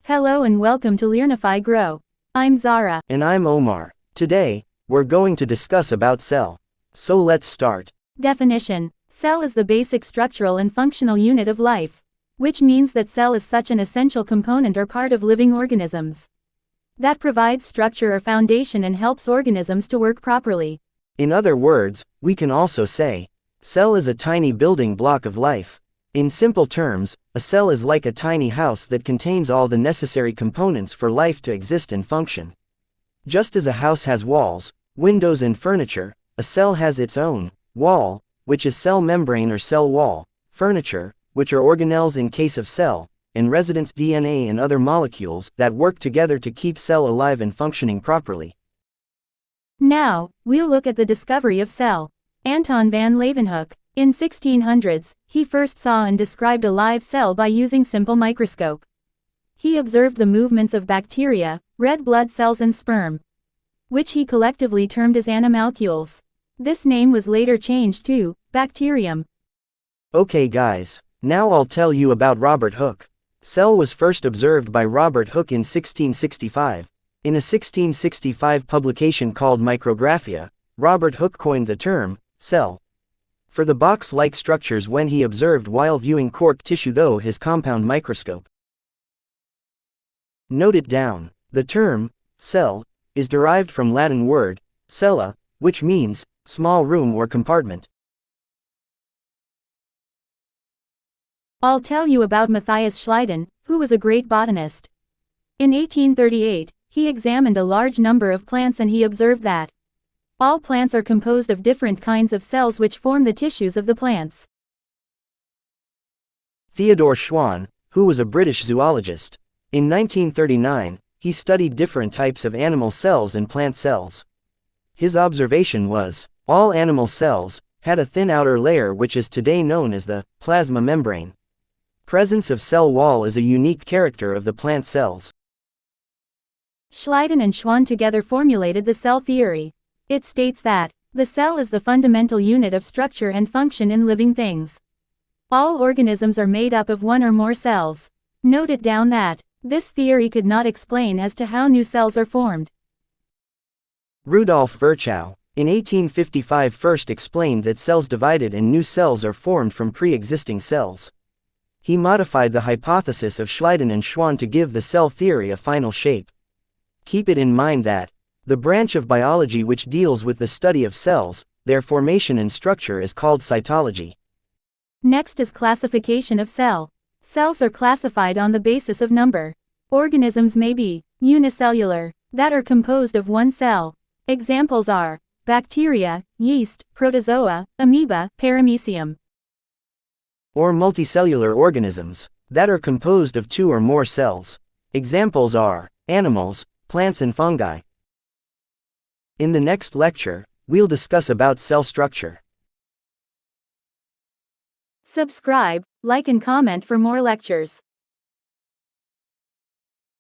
Hello and welcome to Learnify Grow. I'm Zara. And I'm Omar. Today, we're going to discuss about cell. So let's start. Definition. Cell is the basic structural and functional unit of life, which means that cell is such an essential component or part of living organisms that provides structure or foundation and helps organisms to work properly. In other words, we can also say, cell is a tiny building block of life. In simple terms, a cell is like a tiny house that contains all the necessary components for life to exist and function. Just as a house has walls, windows and furniture, a cell has its own wall, which is cell membrane or cell wall, furniture, which are organelles in case of cell, and residence DNA and other molecules that work together to keep cell alive and functioning properly. Now, we'll look at the discovery of cell. Anton van Leeuwenhoek. In 1600s, he first saw and described a live cell by using simple microscope. He observed the movements of bacteria, red blood cells and sperm, which he collectively termed as animalcules. This name was later changed to bacterium. Okay guys, now I'll tell you about Robert Hooke. Cell was first observed by Robert Hooke in 1665. In a 1665 publication called Micrographia, Robert Hooke coined the term cell for the box-like structures when he observed while viewing cork tissue through his compound microscope. Note it down. The term cell is derived from Latin word cella, which means small room or compartment. I'll tell you about Matthias Schleiden, who was a great botanist. In 1838, he examined a large number of plants and he observed that all plants are composed of different kinds of cells which form the tissues of the plants. Theodore Schwann, who was a British zoologist. In 1939, he studied different types of animal cells and plant cells. His observation was, all animal cells had a thin outer layer which is today known as the plasma membrane. Presence of cell wall is a unique character of the plant cells. Schleiden and Schwann together formulated the cell theory. It states that the cell is the fundamental unit of structure and function in living things. All organisms are made up of one or more cells. Note it down that this theory could not explain as to how new cells are formed. Rudolf Virchow, in 1855 first explained that cells divided and new cells are formed from pre-existing cells. He modified the hypothesis of Schleiden and Schwann to give the cell theory a final shape. Keep it in mind that the branch of biology which deals with the study of cells, their formation and structure is called cytology. Next is classification of cell. Cells are classified on the basis of number. Organisms may be unicellular, that are composed of one cell. Examples are bacteria, yeast, protozoa, amoeba, paramecium. Or multicellular organisms, that are composed of two or more cells. Examples are animals, plants and fungi. In the next lecture, we'll discuss about cell structure. Subscribe, like and comment for more lectures.